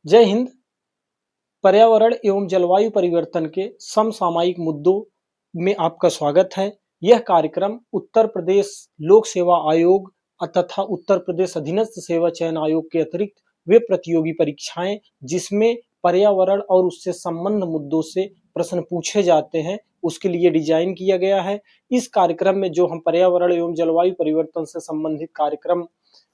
जय हिंद। पर्यावरण एवं जलवायु परिवर्तन के समसामयिक मुद्दों में आपका स्वागत है। यह कार्यक्रम उत्तर प्रदेश लोक सेवा आयोग तथा उत्तर प्रदेश अधीनस्थ सेवा चयन आयोग के अतिरिक्त वे प्रतियोगी परीक्षाएं जिसमें पर्यावरण और उससे संबंध मुद्दों से प्रश्न पूछे जाते हैं, उसके लिए डिजाइन किया गया है। इस कार्यक्रम में जो हम पर्यावरण एवं जलवायु परिवर्तन से संबंधित कार्यक्रम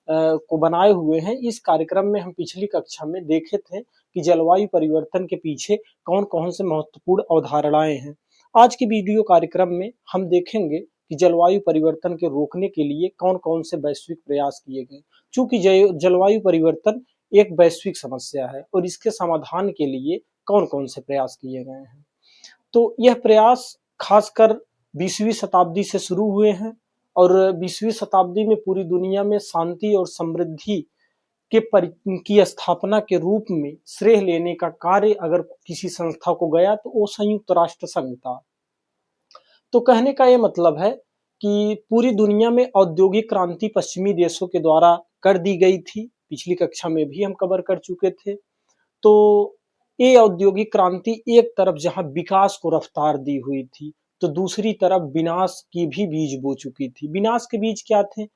को बनाए हुए हैं, इस कार्यक्रम में हम पिछली कक्षा में देखे थे कि जलवायु परिवर्तन के पीछे कौन-कौन से महत्वपूर्ण अवधारणाएं हैं। आज के वीडियो कार्यक्रम में हम देखेंगे कि जलवायु परिवर्तन के रोकने के लिए कौन-कौन से वैश्विक प्रयास किए गए। चूंकि जलवायु परिवर्तन एक वैश्विक समस्या है और इसके समाधान के लिए कौन-कौन से प्रयास किए गए हैं। तो यह प्रयास खासकर 20वीं शताब्दी से शुरू हुए हैं और 20वीं शताब्दी में पूरी दुनिया में शांति और समृद्धि की स्थापना के रूप में श्रेय लेने का कार्य अगर किसी संस्था को गया तो वो संयुक्त राष्ट्र संघ था। तो कहने का ये मतलब है कि पूरी दुनिया में औद्योगिक क्रांति पश्चिमी देशों के द्वारा कर दी गई थी। पिछली कक्षा में भी हम कवर कर चुके थे। तो ये औद्योगिक क्रांति एक तरफ जहां विकास को रफ्तार दी हुई थी, तो दूसरी तरफ विनाश की भी बीज बो चुकी थी। विनाश के बीज क्या थे?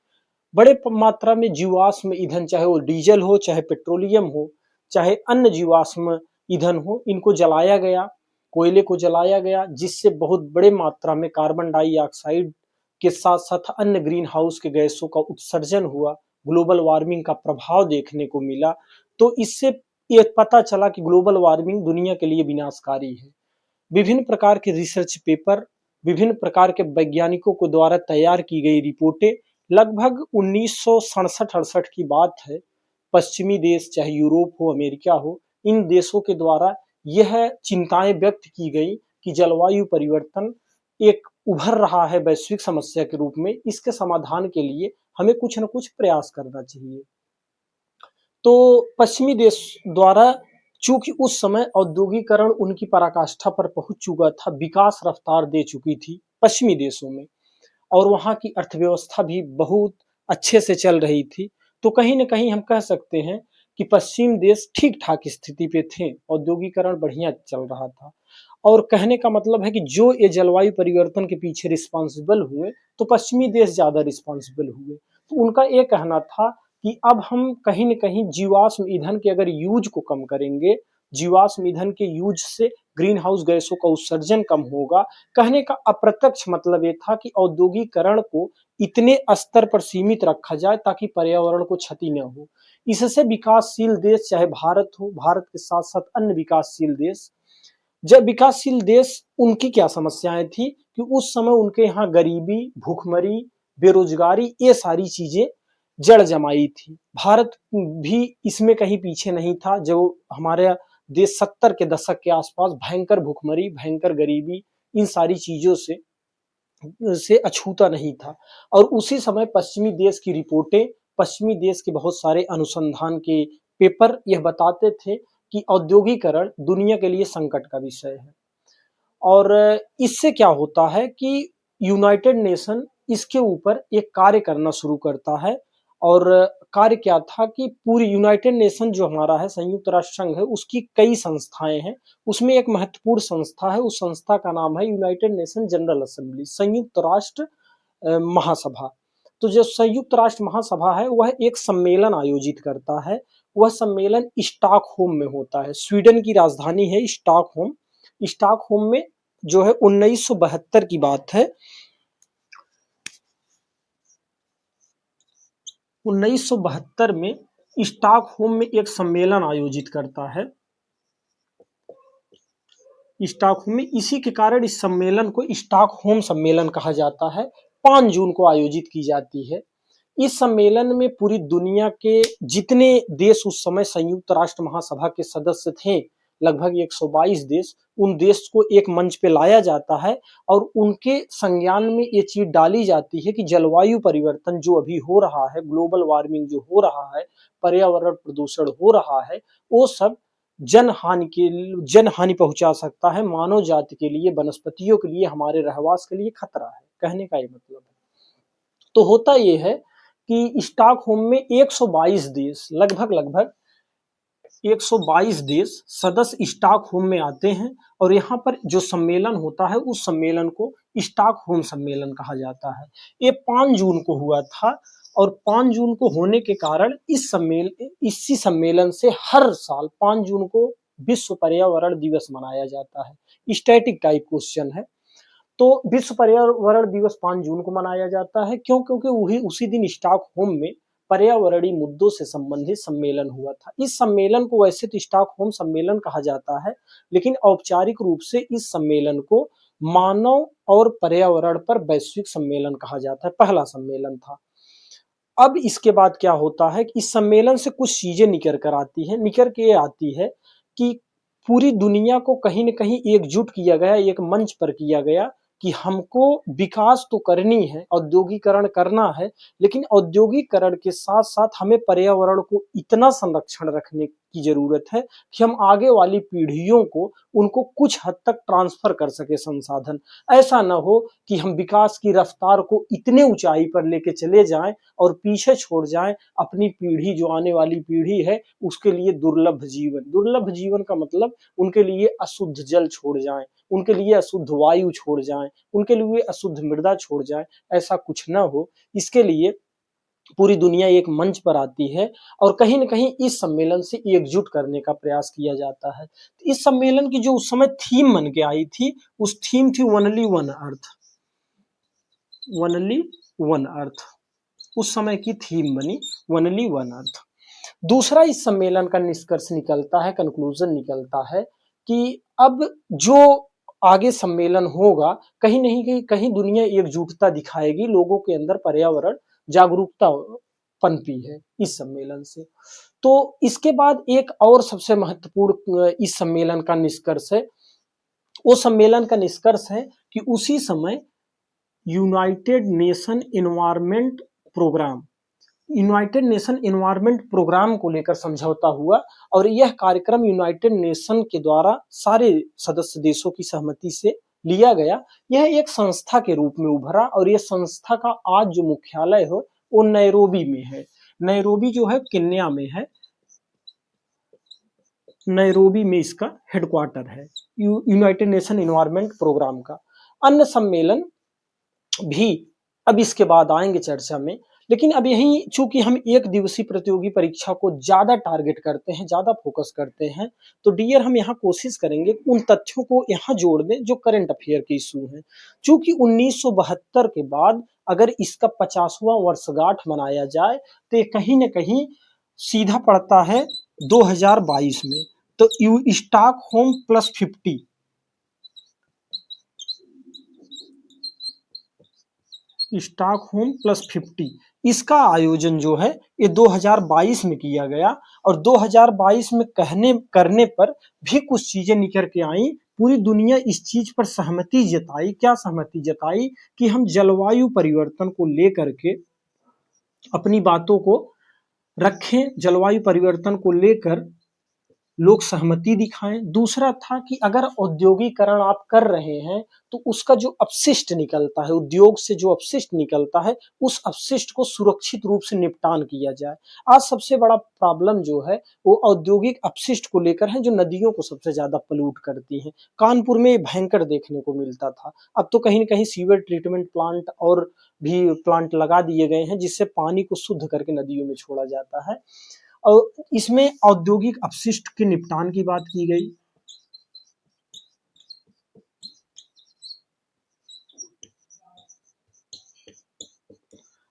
बड़े मात्रा में जीवाश्म ईंधन, चाहे वो डीजल हो, चाहे पेट्रोलियम हो, चाहे अन्य जीवाश्म ईंधन हो, इनको जलाया गया, कोयले को जलाया गया, जिससे बहुत बड़े मात्रा में कार्बन डाइऑक्साइड के साथ साथ अन्य ग्रीन हाउस के गैसों का उत्सर्जन हुआ, ग्लोबल वार्मिंग का प्रभाव देखने को मिला। तो इससे ये पता चला कि ग्लोबल वार्मिंग दुनिया के लिए विनाशकारी है। विभिन्न प्रकार के रिसर्च पेपर, विभिन्न प्रकार के वैज्ञानिकों को द्वारा तैयार की गई रिपोर्टें, लगभग 1967-68 की बात है। पश्चिमी देश, चाहे यूरोप हो, अमेरिका हो, इन देशों के द्वारा यह चिंताएं व्यक्त की गई कि जलवायु परिवर्तन एक उभर रहा है वैश्विक समस्या के रूप में। इसके समाधान के लिए हमें कुछ न कुछ प्रयास करना चाहिए। तो पश्चिमी देश द्वारा, चूंकि उस समय औद्योगिकरण उनकी पराकाष्ठा पर पहुंच चुका था, विकास रफ्तार दे चुकी थी पश्चिमी देशों में, और वहां की अर्थव्यवस्था भी बहुत अच्छे से चल रही थी। तो कहीं न कहीं हम कह सकते हैं कि पश्चिम देश ठीक ठाक स्थिति पे थे, औद्योगिकरण बढ़िया चल रहा था। और कहने का मतलब है कि जो ये जलवायु परिवर्तन के पीछे रिस्पॉन्सिबल हुए, तो पश्चिमी देश ज्यादा रिस्पॉन्सिबल हुए। तो उनका ये कहना था कि अब हम कहीं न कहीं जीवाश्म ईंधन के अगर यूज को कम करेंगे, जीवाश्म ईंधन के यूज से ग्रीन हाउस गैसों का उत्सर्जन कम होगा। कहने का अप्रत्यक्ष मतलब ये था कि औद्योगिकरण को इतने स्तर पर सीमित रखा जाए ताकि पर्यावरण को क्षति न हो। इससे विकासशील देश, चाहे भारत हो, भारत के साथ साथ अन्य विकासशील देश, जब विकासशील देश, उनकी क्या समस्याएं थी कि उस समय उनके यहाँ गरीबी, भूखमरी, बेरोजगारी, ये सारी चीजें जड़ जमाई थी। भारत भी इसमें कहीं पीछे नहीं था। जो हमारे देश 70 के दशक के आसपास भयंकर भूखमरी, भयंकर गरीबी, इन सारी चीजों से अछूता नहीं था। और उसी समय पश्चिमी देश की रिपोर्टें, पश्चिमी देश के बहुत सारे अनुसंधान के पेपर यह बताते थे कि औद्योगिकरण दुनिया के लिए संकट का विषय है। और इससे क्या होता है कि यूनाइटेड नेशन इसके ऊपर एक कार्य करना शुरू करता है। और कार्य क्या था कि पूरी यूनाइटेड नेशन जो हमारा है, संयुक्त राष्ट्र संघ है, उसकी कई संस्थाएं हैं। उसमें एक महत्वपूर्ण संस्था है, उस संस्था का नाम है यूनाइटेड नेशन जनरल असेंबली, संयुक्त राष्ट्र महासभा। तो जो संयुक्त राष्ट्र महासभा है, वह एक सम्मेलन आयोजित करता है। वह सम्मेलन स्टॉकहोम में होता है। स्वीडन की राजधानी है स्टॉकहोम। स्टॉकहोम में जो है 1972 की बात है। 1972 में स्टॉकहोम में एक सम्मेलन आयोजित करता है स्टॉकहोम में। इसी के कारण इस सम्मेलन को स्टॉकहोम सम्मेलन कहा जाता है। 5 जून को आयोजित की जाती है। इस सम्मेलन में पूरी दुनिया के जितने देश उस समय संयुक्त राष्ट्र महासभा के सदस्य थे, लगभग 122 देश, उन देश को एक मंच पे लाया जाता है और उनके संज्ञान में ये चीज डाली जाती है कि जलवायु परिवर्तन जो अभी हो रहा है, ग्लोबल वार्मिंग जो हो रहा है, पर्यावरण प्रदूषण हो रहा है, वो सब जन हानि पहुंचा सकता है मानव जाति के लिए, वनस्पतियों के लिए, हमारे रहवास के लिए खतरा है। कहने का ये मतलब है। तो होता ये है कि स्टॉकहोम में 122 देश, लगभग 122 देश सदस्य स्टॉकहोम में आते हैं और यहाँ पर जो सम्मेलन होता है उस सम्मेलन को स्टॉकहोम सम्मेलन कहा जाता है। ये 5 जून को हुआ था और 5 जून को होने के कारण इसी सम्मेलन से हर साल 5 जून को विश्व पर्यावरण दिवस मनाया जाता है। स्टैटिक टाइप क्वेश्चन है। तो विश्व पर्यावरण दिवस 5 जून को मनाया जाता है क्यों? क्योंकि वही उसी दिन स्टॉकहोम में पर्यावरणीय मुद्दों से संबंधित सम्मेलन हुआ था। इस सम्मेलन को वैसे तो स्टॉकहोम सम्मेलन कहा जाता है, लेकिन औपचारिक रूप से इस सम्मेलन को मानव और पर्यावरण पर वैश्विक सम्मेलन कहा जाता है। पहला सम्मेलन था। अब इसके बाद क्या होता है कि इस सम्मेलन से कुछ चीजें निकल कर आती है। निकल के आती है कि पूरी दुनिया को कहीं न कहीं एकजुट किया गया, एक मंच पर किया गया कि हमको विकास तो करनी है, औद्योगीकरण करना है, लेकिन औद्योगीकरण के साथ-साथ हमें पर्यावरण को इतना संरक्षण रखने की ज़रूरत है कि हम आगे वाली पीढ़ियों को उनको कुछ हद तक ट्रांसफ़र कर सकें संसाधन। ऐसा ना हो कि हम विकास की रफ़्तार को इतने ऊँचाई पर लेके चले जाएँ और पीछे छोड़ जाएँ अपनी पीढ़ी, जो आने वाली पीढ़ी है, उसके लिए दुर्लभ जीवन। दुर्लभ जीवन का मतलब उनके लिए अशुद्ध जल छोड़ जाएँ, उनके लिए अशुद्ध वायु छोड़ जाएँ, उनके लिए अशुद्ध मृदा छोड़ जाएँ, ऐसा कुछ ना हो। इसके लिए पूरी दुनिया एक मंच पर आती है और कहीं न कहीं इस सम्मेलन से एकजुट करने का प्रयास किया जाता है। तो इस सम्मेलन की जो उस समय थीम बन के आई थी, उस थीम थी only one earth. Only one earth उस समय की थीम बनी, ओनली वन अर्थ। दूसरा इस सम्मेलन का निष्कर्ष निकलता है, कंक्लूजन निकलता है कि अब जो आगे सम्मेलन होगा, कहीं नहीं कहीं दुनिया एकजुटता दिखाएगी, लोगों के अंदर पर्यावरण जागरूकता पनपी है इस सम्मेलन से। तो इसके बाद एक और सबसे महत्वपूर्ण इस सम्मेलन का निष्कर्ष है, वो सम्मेलन का निष्कर्ष है कि उसी समय United Nation Environment Programme United Nation Environment Programme को लेकर समझौता हुआ और यह कार्यक्रम यूनाइटेड नेशन के द्वारा सारे सदस्य देशों की सहमति से लिया गया। यह एक संस्था के रूप में उभरा और यह संस्था का आज जो मुख्यालय हो वो नैरोबी में है। नैरोबी जो है केन्या में है। नैरोबी में इसका हेडक्वार्टर है यूनाइटेड नेशन एनवायरनमेंट प्रोग्राम का। अन्य सम्मेलन भी अब इसके बाद आएंगे चर्चा में, लेकिन अब यही चूंकि हम एक दिवसीय प्रतियोगी परीक्षा को ज्यादा टारगेट करते हैं, ज्यादा फोकस करते हैं, तो डियर हम यहाँ कोशिश करेंगे उन तथ्यों को यहाँ जोड़ दें जो करंट अफेयर के इशू हैं। चूंकि 1972 के बाद अगर इसका 50वां वर्षगांठ मनाया जाए तो ये कहीं न कहीं सीधा पड़ता है 2022 में। तो स्टॉकहोम प्लस 50 स्टॉकहोम प्लस 50 इसका आयोजन जो है ये 2022 में किया गया और 2022 में करने पर भी कुछ चीजें निकल के आई। पूरी दुनिया इस चीज पर सहमति जताई। क्या सहमति जताई? कि हम जलवायु परिवर्तन को लेकर के अपनी बातों को रखें, जलवायु परिवर्तन को लेकर लोग सहमति दिखाएं। दूसरा था कि अगर औद्योगिकरण आप कर रहे हैं तो उसका जो अपशिष्ट निकलता है, उद्योग से जो अपशिष्ट निकलता है, उस अपशिष्ट को सुरक्षित रूप से निपटान किया जाए। आज सबसे बड़ा प्रॉब्लम जो है वो औद्योगिक अपशिष्ट को लेकर है, जो नदियों को सबसे ज्यादा पलूट करती हैं। कानपुर में भयंकर देखने को मिलता था, अब तो कहीं न कहीं सीवर ट्रीटमेंट प्लांट और भी प्लांट लगा दिए गए हैं जिससे पानी को शुद्ध करके नदियों में छोड़ा जाता है। और इसमें औद्योगिक अपशिष्ट के निपटान की बात की गई।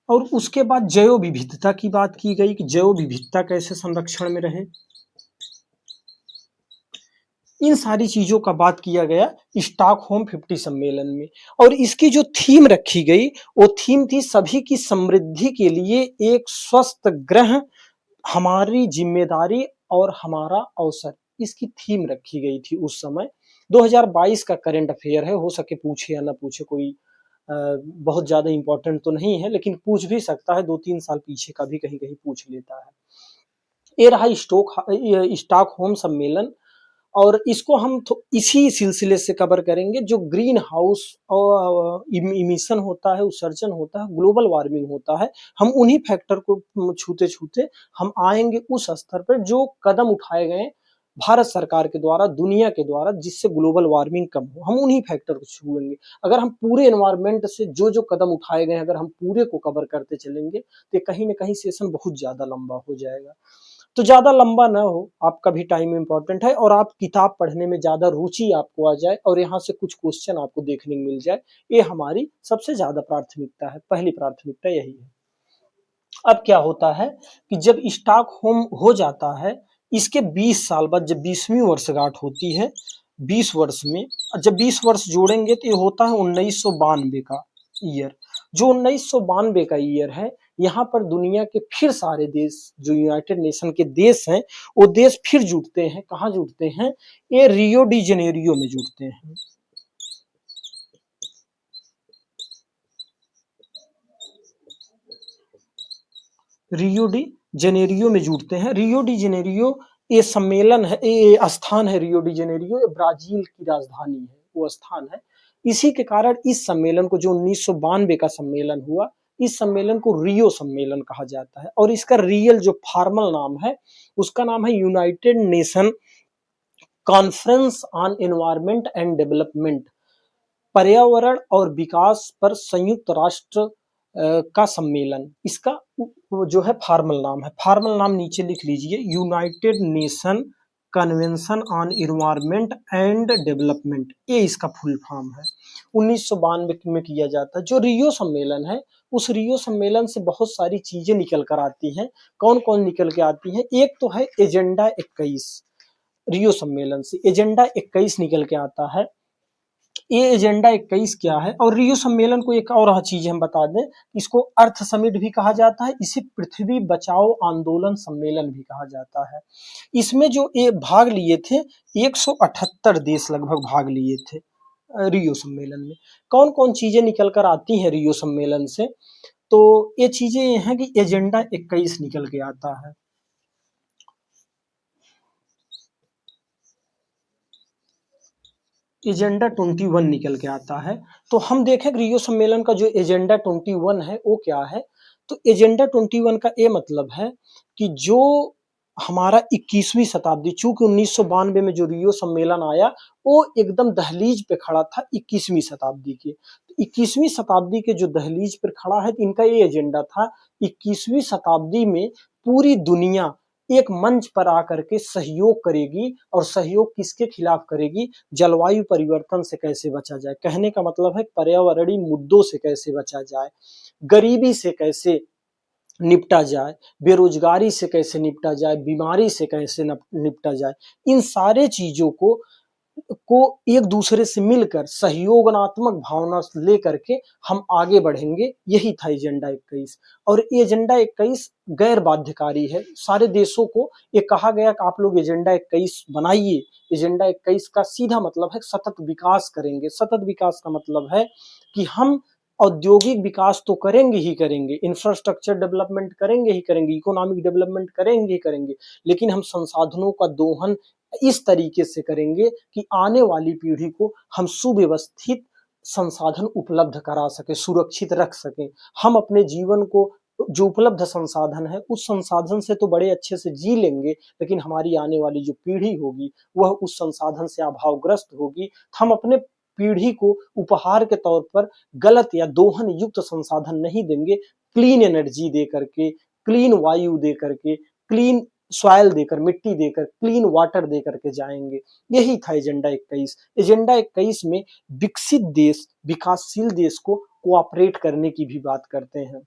और उसके बाद जैव विविधता की बात की गई कि जैव विविधता कैसे संरक्षण में रहे। इन सारी चीजों का बात किया गया स्टॉकहोम 50 सम्मेलन में। और इसकी जो थीम रखी गई वो थीम थी सभी की समृद्धि के लिए एक स्वस्थ ग्रह, हमारी जिम्मेदारी और हमारा अवसर। इसकी थीम रखी गई थी उस समय। 2022 का करंट अफेयर है, हो सके पूछे या ना पूछे, कोई बहुत ज्यादा इंपॉर्टेंट तो नहीं है, लेकिन पूछ भी सकता है, 2-3 साल पीछे का भी कहीं कहीं पूछ लेता है। ये रहा स्टॉकहोम सम्मेलन और इसको हम इसी सिलसिले से कवर करेंगे जो ग्रीन हाउस और इमिशन होता है, उत्सर्जन होता है, ग्लोबल वार्मिंग होता है। हम उन्हीं फैक्टर को छूते छूते हम आएंगे उस स्तर पर जो कदम उठाए गए भारत सरकार के द्वारा, दुनिया के द्वारा, जिससे ग्लोबल वार्मिंग कम हो। हम उन्हीं फैक्टर को छूएंगे। अगर हम पूरे एनवायरमेंट से जो जो कदम उठाए गए अगर हम पूरे को कवर करते चलेंगे तो कहीं ना कहीं सेशन बहुत ज्यादा लंबा हो जाएगा। तो ज्यादा लंबा ना हो, आपका भी टाइम इंपॉर्टेंट है और आप किताब पढ़ने में ज्यादा रुचि आपको आ जाए और यहाँ से कुछ क्वेश्चन आपको देखने को मिल जाए, ये हमारी सबसे ज्यादा प्राथमिकता है, पहली प्राथमिकता यही है। अब क्या होता है कि जब स्टॉकहोम हो जाता है, इसके 20 साल बाद जब 20वीं वर्षगांठ होती है, 20 वर्ष में जब 20 वर्ष जोड़ेंगे तो ये होता है 1992 का ईयर। जो 1992 का ईयर है, यहाँ पर दुनिया के फिर सारे देश जो यूनाइटेड नेशन के देश हैं, वो देश फिर जुटते हैं। कहाँ जुटते हैं? ये रियो डी जेनेरियो में जुटते हैं। रियो डी जेनेरियो में जुटते हैं। रियो डी जेनेरियो ये सम्मेलन है, ये स्थान है। रियो डी जेनेरियो ये ब्राजील की राजधानी है, वो स्थान है। इसी के कारण इस सम्मेलन को, जो 1992 का सम्मेलन हुआ, इस सम्मेलन को रियो सम्मेलन कहा जाता है। और इसका रियल जो फॉर्मल नाम है, उसका नाम है United nation conference on environment and development, पर्यावरण और विकास पर संयुक्त राष्ट्र का सम्मेलन। इसका जो है फॉर्मल नाम है, फॉर्मल नाम नीचे लिख लीजिए, United nation convention on environment and development, ये इसका फुल फॉर्म है। 1992 में किया जाता है। जो रियो सम्मेलन है, उस रियो सम्मेलन से बहुत सारी चीजें निकल कर आती हैं। कौन कौन निकल के आती हैं? एक तो है एजेंडा 21। रियो सम्मेलन से एजेंडा 21 निकल के आता है। ये एजेंडा 21 क्या है? और रियो सम्मेलन को एक और चीज हम बता दें, इसको अर्थ समिट भी कहा जाता है, इसे पृथ्वी बचाओ आंदोलन सम्मेलन भी कहा जाता है। इसमें जो ये भाग लिए थे, 178 देश लगभग भाग लिए थे रियो सम्मेलन में। कौन कौन चीजें निकल कर आती हैं रियो सम्मेलन से? तो ये चीजें ये हैं कि एजेंडा 21 निकल के आता है। एजेंडा 21 निकल के आता है। तो हम देखें रियो सम्मेलन का जो एजेंडा 21 है वो क्या है। तो एजेंडा 21 का ये मतलब है कि जो हमारा 21वीं शताब्दी, चूंकि 1992 में जो रियो सम्मेलन आया वो एकदम दहलीज पे खड़ा था 21वीं शताब्दी के। तो 21वीं शताब्दी के जो दहलीज पर खड़ा है, इनका ये एजेंडा था 21वीं शताब्दी में पूरी दुनिया एक मंच पर आकर के सहयोग करेगी। और सहयोग किसके खिलाफ करेगी? जलवायु परिवर्तन से कैसे बचा जाए। कहने का मतलब है पर्यावरणीय मुद्दों से कैसे बचा जाए, गरीबी से कैसे निपटा जाए, बेरोजगारी से कैसे निपटा जाए, बीमारी से कैसे निपटा जाए। इन सारे चीजों को एक दूसरे से मिलकर सहयोगात्मक भावना लेकर के हम आगे बढ़ेंगे। यही था एजेंडा 21। और एजेंडा 21 गैर बाध्यकारी है। सारे देशों को ये कहा गया कि आप लोग एजेंडा 21 बनाइए। एजेंडा 21 का सीधा मतलब है सतत विकास करेंगे। सतत विकास का मतलब है कि हम औद्योगिक विकास तो करेंगे ही करेंगे, इंफ्रास्ट्रक्चर डेवलपमेंट करेंगे ही करेंगे, इकोनॉमिक डेवलपमेंट करेंगे ही करेंगे, लेकिन हम संसाधनों का दोहन इस तरीके से करेंगे कि आने वाली पीढ़ी को हम सुव्यवस्थित संसाधन उपलब्ध करा सके, सुरक्षित रख सकें। हम अपने जीवन को, जो उपलब्ध संसाधन है उस संसाधन से तो बड़े अच्छे से जी लेंगे, लेकिन हमारी आने वाली जो पीढ़ी होगी वह उस संसाधन से अभावग्रस्त होगी। हम अपने पीढ़ी को उपहार के तौर पर गलत या दोहन युक्त संसाधन नहीं देंगे। क्लीन एनर्जी दे करके, क्लीन वायु दे करके, क्लीन सॉइल देकर, मिट्टी देकर, क्लीन वाटर दे करके जाएंगे। यही था एजेंडा 21। एजेंडा 21 में विकसित देश, विकासशील देश को कोऑपरेट करने की भी बात करते हैं।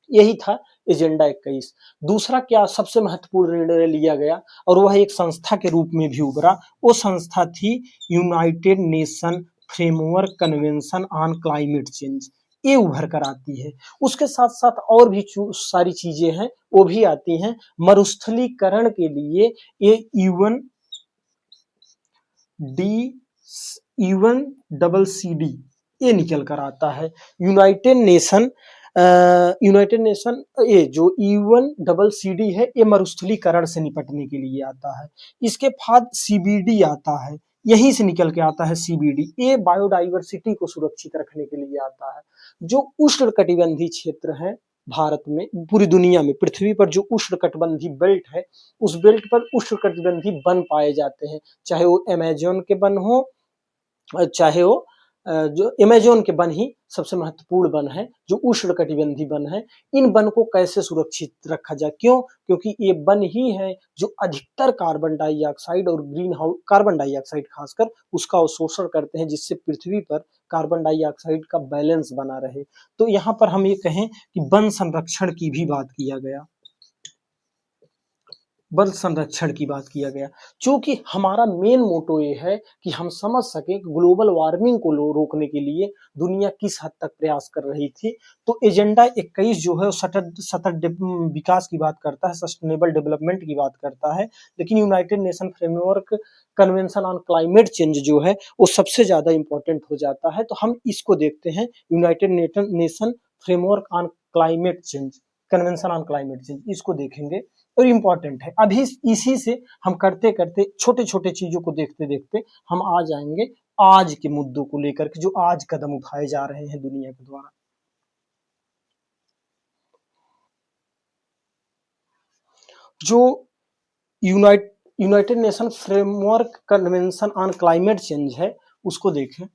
यही था एजेंडा 21। दूसरा क्या सबसे महत्वपूर्ण निर्णय लिया गया, और वह एक संस्था के रूप में भी उभरा। वो संस्था थी United nation framework convention on climate change. ये उभर कर आती है। उसके साथ साथ और भी सारी चीजें हैं, वो भी आती हैं। मरुस्थलीकरण के लिए ये UN CCD ये निकल कर आता है। यूनाइटेड नेशन यूनाइटेड नेशन ये जो UNCCD है ये मरुस्थलीकरण से निपटने के लिए आता है। इसके बाद CBD आता है, यहीं से निकल के आता है CBD, ये बायोडाइवर्सिटी को सुरक्षित रखने के लिए आता है। जो उष्णकटिबंधीय क्षेत्र है भारत में, पूरी दुनिया में, पृथ्वी पर जो उष्णकटिबंधीय बेल्ट है, उस बेल्ट पर उष्णकटिबंधीय वन पाए जाते हैं, चाहे वो अमेज़न के वन हो, चाहे वो जो अमेज़न के वन ही सबसे महत्वपूर्ण वन है, जो उष्णकटिबंधीय वन है। इन वन को कैसे सुरक्षित रखा जाए? क्यों? क्योंकि ये वन ही है जो अधिकतर कार्बन डाइऑक्साइड और ग्रीन हाउस, कार्बन डाइऑक्साइड खासकर, उसका अवशोषण करते हैं, जिससे पृथ्वी पर कार्बन डाइऑक्साइड का बैलेंस बना रहे। तो यहाँ पर हम ये कहें कि वन संरक्षण की भी बात किया गया, वन संरक्षण की बात किया गया, चूंकि हमारा मेन मोटो ये है कि हम समझ सकें कि ग्लोबल वार्मिंग को रोकने के लिए दुनिया किस हद तक प्रयास कर रही थी। तो एजेंडा 21 जो है सतत विकास की बात करता है, सस्टेनेबल डेवलपमेंट की बात करता है, लेकिन United nation framework convention on climate change जो है वो सबसे ज्यादा इंपॉर्टेंट हो जाता है। तो हम इसको देखते हैं, United nation framework on climate change, convention on climate change, इसको देखेंगे और इम्पोर्टेंट है। अभी इसी से हम करते करते, छोटे छोटे चीजों को देखते देखते हम आ जाएंगे आज के मुद्दों को लेकर के, जो आज कदम उठाए जा रहे हैं दुनिया के द्वारा। जो United nation framework convention on climate change है, उसको देखें।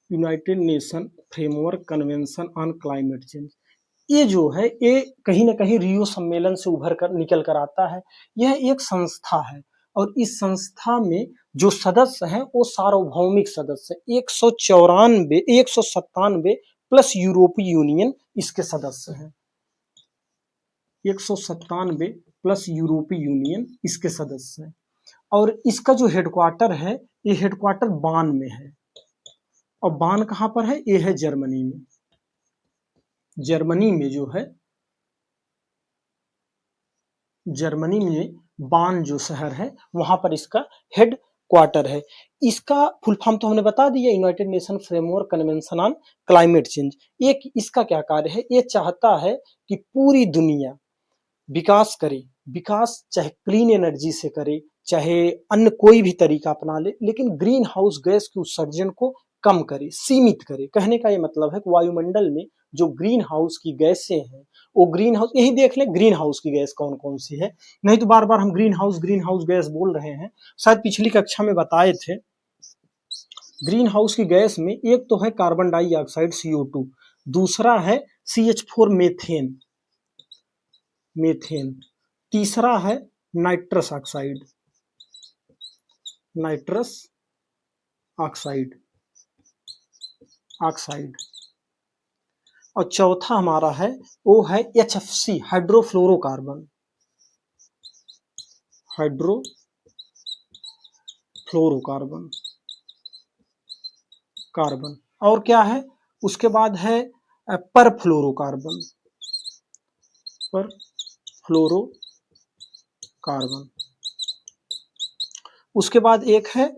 United nation framework convention on climate change, ये जो है ये कहीं ना कहीं रियो सम्मेलन से उभर कर निकल कर आता है। यह एक संस्था है और इस संस्था में जो सदस्य हैं वो सार्वभौमिक सदस्य, 197 प्लस यूरोपीय यूनियन इसके सदस्य हैं। 197 प्लस यूरोपीय यूनियन इसके सदस्य हैं। और इसका जो हेडक्वार्टर है, ये हेडक्वार्टर बान में है। और बान कहाँ पर है? ये है जर्मनी में। जर्मनी में जो है, जर्मनी में बान जो शहर है वहां पर इसका हेड क्वार्टर है। इसका फुल फॉर्म तो हमने बता दिया, United nation framework convention on climate change. एक इसका क्या कार्य है? ये चाहता है कि पूरी दुनिया विकास करे, विकास चाहे क्लीन एनर्जी से करे, चाहे अन्य कोई भी तरीका अपना ले, लेकिन ग्रीन हाउस गैस के उत्सर्जन को कम करे, सीमित करे। कहने का ये मतलब है कि वायुमंडल में जो ग्रीन हाउस की गैसें हैं, वो ग्रीन हाउस, यही देख ले ग्रीन हाउस की गैस कौन कौन सी है, नहीं तो बार बार हम ग्रीन हाउस गैस बोल रहे हैं। शायद पिछली कक्षा में बताए थे। ग्रीन हाउस की गैस में एक तो है कार्बन डाइऑक्साइड CO2, दूसरा है CH4 मेथेन, तीसरा है नाइट्रस ऑक्साइड, ऑक्साइड, और चौथा हमारा है वो है HFC, हाइड्रोफ्लोरोकार्बन, कार्बन। और क्या है? उसके बाद है परफ्लोरोकार्बन, उसके बाद एक है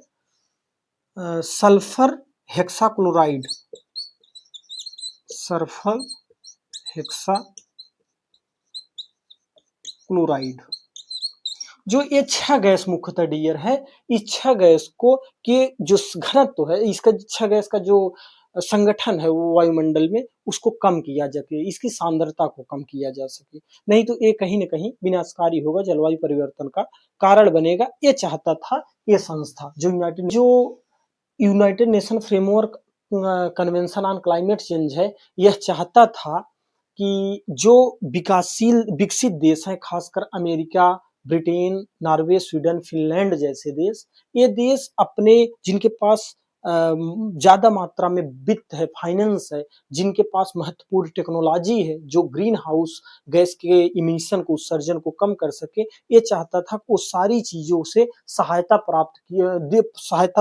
सल्फर हेक्साक्लोराइड, जो ये 6 गैस मुख्यतः डियर है। इस 6 गैस को के जो घनत्व है, इसका 6 गैस का जो संगठन है वो वायुमंडल में, उसको कम किया जा सके, इसकी सांद्रता को कम किया जा सके, नहीं तो ये कहीं ना कहीं विनाशकारी होगा, जलवायु परिवर्तन का कारण बनेगा। ये चाहता था ये संस्था, जो United nation framework convention on climate change है, यह चाहता था कि जो विकसित देश हैं, खासकर America, Britain, Norway, Sweden, Finland जैसे देश, ये देश अपने, जिनके पास ज्यादा मात्रा में वित्त है, फाइनेंस है, जिनके पास महत्वपूर्ण टेक्नोलॉजी है, जो ग्रीन हाउस गैस के इमिशन को, उत्सर्जन को कम कर सके, ये चाहता था कि वो सारी चीजों से सहायता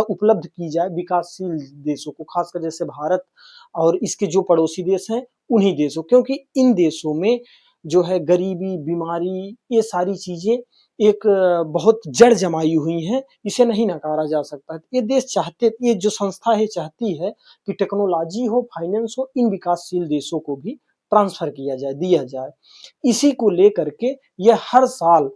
उपलब्ध की जाए विकासशील देशों को, खासकर जैसे भारत और इसके जो पड़ोसी देश हैं उन्हीं देशों, क्योंकि इन देशों में जो है गरीबी, बीमारी, ये सारी चीजें एक बहुत जड़ जमाई हुई हैं, इसे नहीं नकारा जा सकता। ये देश चाहते, ये जो संस्था है चाहती है कि टेक्नोलॉजी हो, फाइनेंस हो, इन विकासशील देशों को भी ट्रांसफर किया जाए, दिया जाए। इसी को लेकर के यह हर साल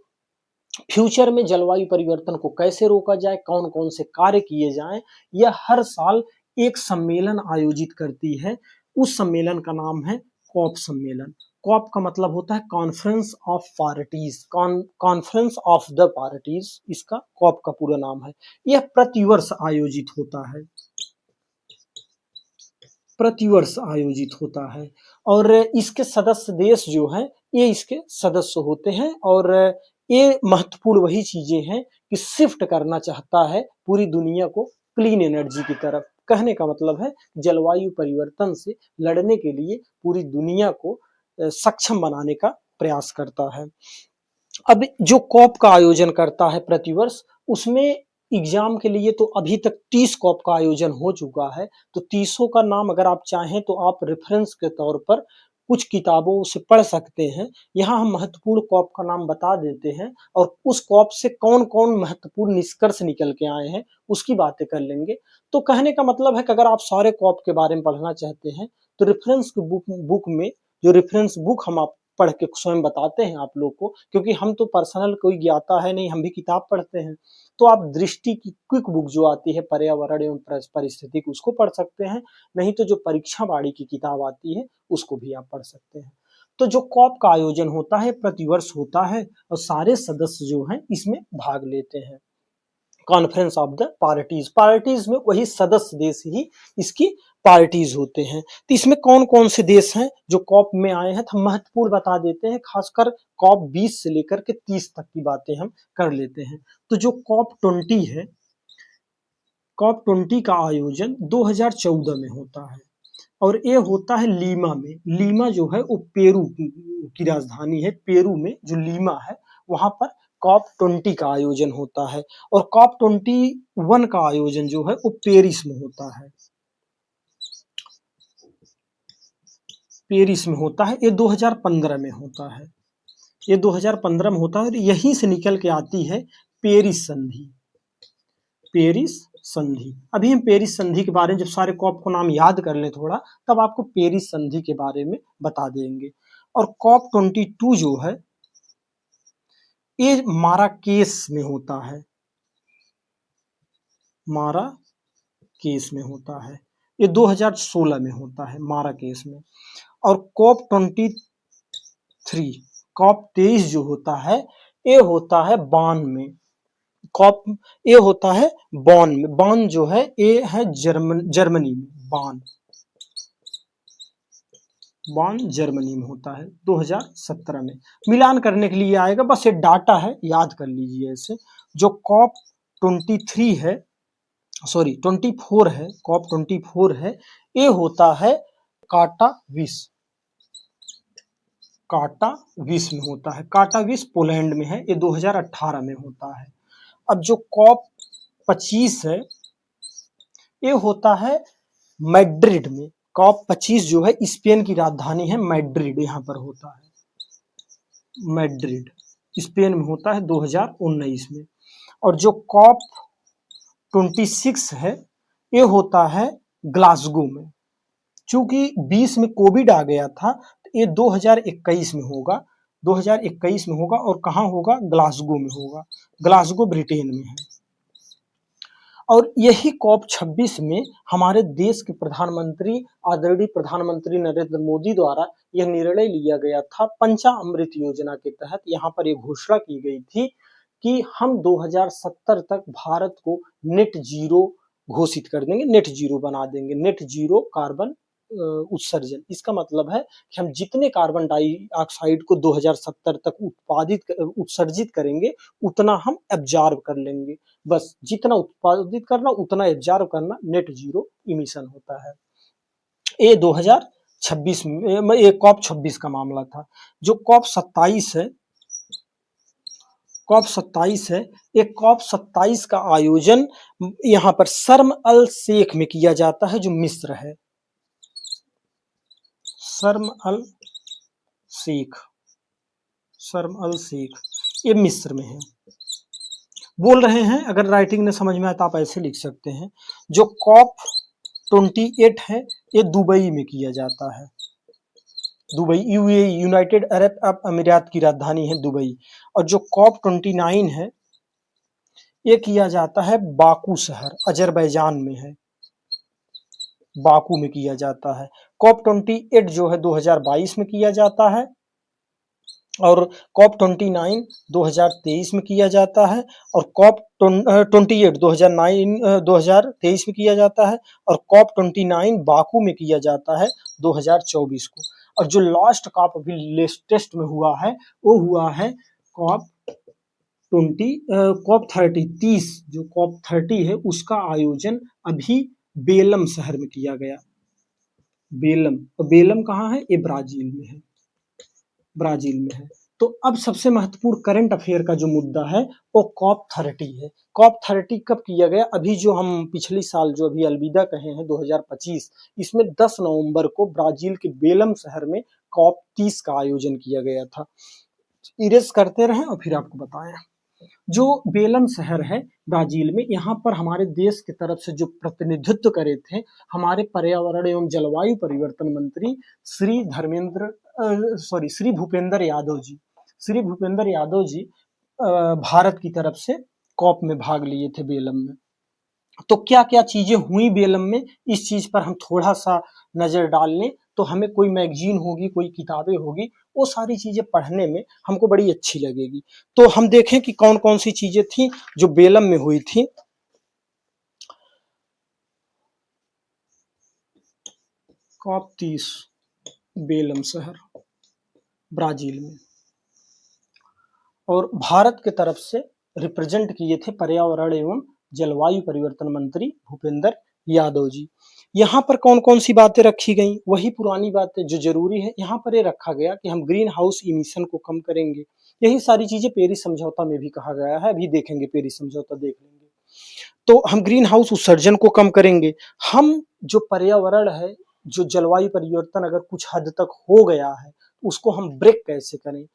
फ्यूचर में जलवायु परिवर्तन को कैसे रोका जाए, कौन कौन से कार्य किए जाएं, यह हर साल एक सम्मेलन आयोजित करती है। उस सम्मेलन का नाम है कॉप सम्मेलन। कॉप का मतलब होता है conference of parties, conference of the parties, इसका कॉप का पूरा नाम है। यह प्रतिवर्ष आयोजित होता है, प्रतिवर्ष आयोजित होता है। और इसके सदस्य देश जो हैं ये इसके सदस्य होते हैं। और ये महत्वपूर्ण वही चीजें हैं कि शिफ्ट करना चाहता है पूरी दुनिया को क्लीन एनर्जी की तरफ। कहने का मतलब है जलवायु परिवर्तन से लड़ने के लिए पूरी दुनिया को सक्षम बनाने का प्रयास करता है। अब जो कॉप का आयोजन करता है प्रतिवर्ष, उसमें एग्जाम के लिए तो अभी तक 30 कॉप का आयोजन हो चुका है। तो 30 का नाम अगर आप चाहें तो आप रेफरेंस के तौर पर कुछ किताबों से पढ़ सकते हैं। यहाँ हम महत्वपूर्ण कॉप का नाम बता देते हैं और उस कॉप से कौन कौन महत्वपूर्ण निष्कर्ष निकल के आए हैं उसकी बातें कर लेंगे। तो कहने का मतलब है कि अगर आप सारे कॉप के बारे में पढ़ना चाहते हैं तो रेफरेंस बुक में, जो रेफरेंस बुक हम आप पढ़ के स्वयं बताते हैं आप लोग को, क्योंकि हम तो पर्सनल कोई ज्ञाता है नहीं, हम भी किताब पढ़ते हैं। तो आप दृष्टि की क्विक बुक जो आती है पर्यावरण एवं परिस्थितिक, उसको पढ़ सकते हैं। नहीं तो जो परीक्षा बाड़ी की किताब आती है उसको भी आप पढ़ सकते हैं। तो जो कॉप का आयोजन होता है प्रतिवर्ष होता है और सारे सदस्य जो हैं इसमें भाग लेते हैं। Conference of the parties, parties में वही सदस्य देश ही इसकी पार्टीज होते हैं। तो इसमें कौन कौन से देश हैं जो कॉप में आए हैं तो हम महत्वपूर्ण बता देते हैं। खासकर कॉप 20 से लेकर के 30 तक की बातें हम कर लेते हैं। तो जो कॉप 20 है, कॉप 20 का आयोजन 2014 में होता है और ये होता है लीमा में। लीमा जो है वो पेरू की राजधानी है। पेरू में जो लीमा है वहां पर कॉप 20 का आयोजन होता है। और कॉप 21 का आयोजन जो है वो पेरिस में होता है। पेरिस में होता है, ये 2015 में होता है। ये 2015 में होता है और यहीं से निकल के आती है पेरिस संधि। पेरिस संधि, अभी हम पेरिस संधि के बारे में जब सारे कॉप को नाम याद कर ले थोड़ा, तब आपको पेरिस संधि के बारे में बता देंगे। और कॉप 22 जो है ये माराकेस में होता है, माराकेस में होता है। ये 2016 में होता है माराकेस में। और कॉप 23, कॉप 23 जो होता है ये होता है बॉन में। कॉप ये होता है बॉन में। बॉन जो है ये है जर्मनी में। बॉन जर्मनी में होता है 2017 में। मिलान करने के लिए आएगा, बस ये डाटा है, याद कर लीजिए ऐसे। जो कॉप 23 है, सॉरी 24 है, कॉप 24 है, ये होता है काटाविस। काटाविस में होता है। काटाविस पोलैंड में है, ये 2018 में होता है। अब जो कॉप 25 है ये होता है मैड्रिड में। कॉप 25 जो है स्पेन की राजधानी है मैड्रिड, यहाँ पर होता है। मैड्रिड स्पेन में होता है 2019 में। और जो कॉप 26 है ये होता है ग्लासगो में। चूंकि 20 में कोविड आ गया था तो ये 2021 में होगा। 2021 में होगा और कहाँ होगा? ग्लासगो में होगा। ग्लासगो ब्रिटेन में है। और यही कॉप 26 में हमारे देश के प्रधानमंत्री, आदरणीय प्रधानमंत्री नरेंद्र मोदी द्वारा यह निर्णय लिया गया था पंचामृत योजना के तहत। यहाँ पर यह घोषणा की गई थी कि हम 2070 तक भारत को नेट जीरो घोषित कर देंगे, नेट जीरो बना देंगे, नेट जीरो कार्बन उत्सर्जन। इसका मतलब है कि हम जितने कार्बन डाइऑक्साइड को 2070 तक उत्सर्जित करेंगे उतना हम एब्जॉर्ब कर लेंगे। बस जितना उत्पादित करना उतना एब्जॉर्ब करना, नेट जीरो इमिशन होता है। ये 2026 में ये कॉप 26 का मामला था। जो कॉप 27 है, कॉप 27 है, एक कॉप 27 का आयोजन यहाँ पर शर्म अल शेख में किया जाता है जो मिस्र है। शर्म अल शेख, शर्म अल शेख ये मिस्र में है। बोल रहे हैं, अगर राइटिंग में समझ में आए तो आप ऐसे लिख सकते हैं। जो कॉप 28 है ये दुबई में किया जाता है। दुबई, यूएई, यूनाइटेड अरब अमीरात की राजधानी है दुबई। और जो COP 29 है ये किया जाता है बाकू शहर, अजरबैजान में है, बाकू में किया जाता है। COP 28 जो है 2022 में किया जाता है और COP 29 2023 में किया जाता है और COP 28 2023 में किया जाता है और COP 29 बाकू में किया जाता है 2024 को। और जो लास्ट COP अभी लेटेस्ट में हुआ है वो हुआ है COP 30, जो COP 30 है उसका आयोजन अभी बेलम शहर में किया गया। बेलम, तो बेलम कहाँ है? ये ब्राजील में है, ब्राजील में है। तो अब सबसे महत्वपूर्ण करंट अफेयर का जो मुद्दा है वो COP 30 है। COP 30 कब किया गया? अभी जो हम पिछली साल जो अभी अलविदा कहे हैं 2025, इसमें 10 नवंबर को ब्राजील के बेलम शहर में COP 30 का आयोजन किया गया था। इरेज करते रहें और फिर आपको बताएं। जो बेलम शहर है ब्राजील में, यहाँ पर हमारे देश की तरफ से जो प्रतिनिधित्व करे थे हमारे पर्यावरण एवं जलवायु परिवर्तन मंत्री श्री भूपेंद्र यादव जी, भारत की तरफ से COP में भाग लिए थे बेलम में। तो क्या क्या चीजें हुई बेलम में, इस चीज पर हम थोड़ा सा नजर डाल लें तो हमें कोई मैगजीन होगी, कोई किताबें होगी, वो सारी चीजें पढ़ने में हमको बड़ी अच्छी लगेगी। तो हम देखें कि कौन कौन सी चीजें थी जो बेलम में हुई थी। COP 30 बेलम शहर, ब्राजील में, और भारत के तरफ से रिप्रेजेंट किए थे पर्यावरण एवं जलवायु परिवर्तन मंत्री भूपेंद्र यादव जी। यहाँ पर कौन कौन सी बातें रखी गई? वही पुरानी बातें जो जरूरी है। यहाँ पर ये रखा गया कि हम ग्रीन हाउस इमिशन को कम करेंगे। यही सारी चीजें पेरिस समझौता में भी कहा गया है, अभी देखेंगे, पेरिस समझौता देख लेंगे। तो हम ग्रीन हाउस उत्सर्जन को कम करेंगे। हम जो पर्यावरण है, जो जलवायु परिवर्तन अगर कुछ हद तक हो गया है उसको हम ब्रेक कैसे करें?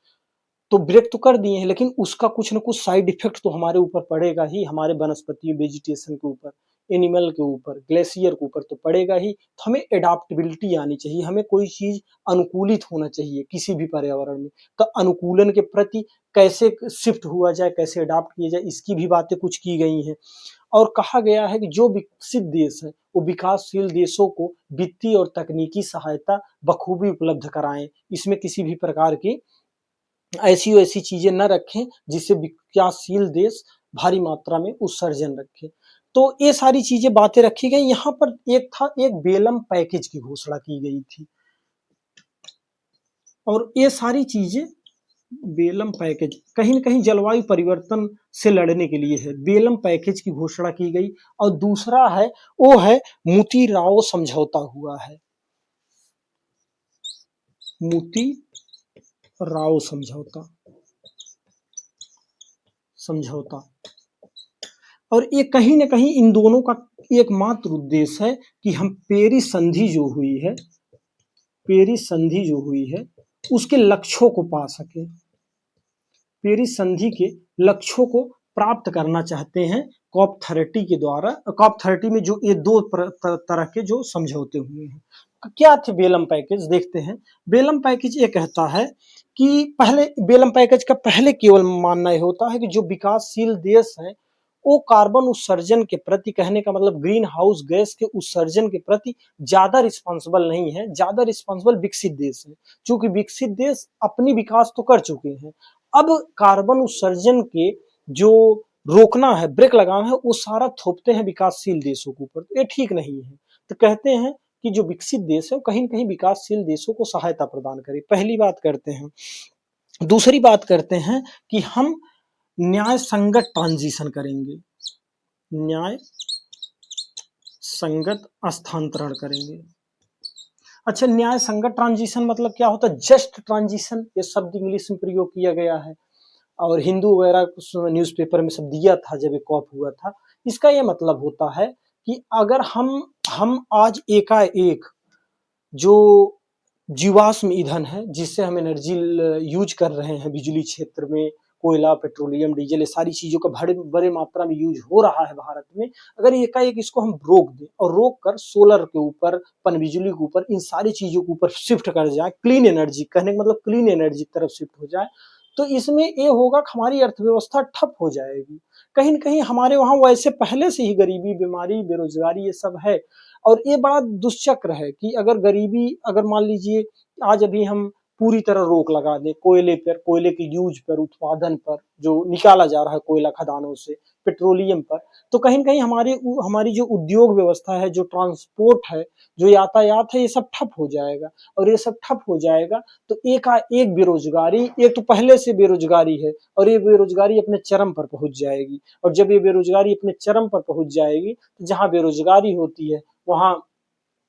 तो ब्रेक तो कर दिए हैं लेकिन उसका कुछ ना कुछ साइड इफेक्ट तो हमारे ऊपर पड़ेगा ही, हमारे वनस्पति वेजिटेशन के ऊपर, एनिमल के ऊपर, ग्लेशियर के ऊपर तो पड़ेगा ही। तो हमें एडाप्टेबिलिटी आनी चाहिए, हमें कोई चीज अनुकूलित होना चाहिए किसी भी पर्यावरण में। तो अनुकूलन के प्रति कैसे शिफ्ट हुआ जाए, कैसे अडाप्ट किया जाए, इसकी भी बातें कुछ की गई हैं। और कहा गया है कि जो विकसित देश है वो विकासशील देशों को वित्तीय और तकनीकी सहायता बखूबी उपलब्ध कराएं। इसमें किसी भी प्रकार की ऐसी चीजें न रखें जिससे विकासशील देश भारी मात्रा में उत्सर्जन रखे। तो ये सारी चीजें बातें रखी गई। यहाँ पर एक बेलम पैकेज की घोषणा की गई थी और ये सारी चीजें बेलम पैकेज कहीं न कहीं जलवायु परिवर्तन से लड़ने के लिए है। बेलम पैकेज की घोषणा की गई। और दूसरा है वो है मोतीराओ समझौता हुआ है, मोतीराओ समझौता। और ये कहीं न कहीं इन दोनों का एकमात्र उद्देश्य है कि हम पेरिस संधि जो हुई है उसके लक्ष्यों को पा सके। पेरिस संधि के लक्ष्यों को प्राप्त करना चाहते हैं COP 30 के द्वारा। COP 30 में जो ये दो तरह के जो समझौते हुए हैं। क्या थे बेलम पैकेज? देखते हैं। बेलम पैकेज ये कहता है कि पहले बेलम पैकेज का पहले केवल मानना यह होता है कि जो विकासशील देश हैं वो कार्बन उत्सर्जन के प्रति, कहने का मतलब ग्रीन हाउस गैस के उत्सर्जन के प्रति ज्यादा रिस्पॉन्सिबल नहीं है, ज्यादा रिस्पॉन्सिबल विकसित देश है। क्योंकि विकसित देश अपनी विकास तो कर चुके हैं, अब कार्बन उत्सर्जन के जो रोकना है, ब्रेक लगाना है, वो सारा थोपते हैं विकासशील देशों के ऊपर। ये ठीक नहीं है। तो कहते हैं कि जो विकसित देश है वो कहीं न कहीं विकासशील देशों को सहायता प्रदान करे। पहली बात करते हैं। दूसरी बात करते हैं कि हम न्याय संगत ट्रांजिशन करेंगे, न्याय संगत स्थानांतरण करेंगे। अच्छा, न्याय संगत ट्रांजिशन मतलब क्या होता है? जस्ट ट्रांजिशन, ये शब्द इंग्लिश में प्रयोग किया गया है और हिंदू वगैरह न्यूज़पेपर में सब दिया था जब ये COP हुआ था। इसका ये मतलब होता है कि अगर हम आज एकाएक जो जीवाश्म ईंधन है जिससे हम एनर्जी यूज कर रहे हैं बिजली क्षेत्र में, कोयला, पेट्रोलियम, डीजल, ये सारी चीजों का बड़े बड़े मात्रा में यूज हो रहा है भारत में। अगर एकाएक इसको हम रोक दें और रोक कर सोलर के ऊपर, पनबिजली के ऊपर, इन सारी चीजों के ऊपर शिफ्ट कर जाए, क्लीन एनर्जी, कहने का मतलब क्लीन एनर्जी की तरफ शिफ्ट हो जाए, तो इसमें ये होगा कि हमारी अर्थव्यवस्था ठप हो जाएगी। कहीं न कहीं हमारे वहाँ वैसे पहले से ही गरीबी, बीमारी, बेरोजगारी ये सब है, और ये बड़ा दुष्चक्र है कि अगर गरीबी, अगर मान लीजिए आज अभी हम पूरी तरह रोक लगा दें कोयले पर, कोयले के यूज पर, उत्पादन पर, जो निकाला जा रहा है कोयला खदानों से, पेट्रोलियम पर, तो कहीं न कहीं हमारी जो उद्योग व्यवस्था है, जो ट्रांसपोर्ट है, जो यातायात है, ये सब ठप हो जाएगा। और ये सब ठप हो जाएगा तो एकाएक बेरोजगारी, एक तो पहले से बेरोजगारी है और ये बेरोजगारी अपने चरम पर पहुंच जाएगी। और जब ये बेरोजगारी अपने चरम पर पहुंच जाएगी तो जहां बेरोजगारी होती है वहां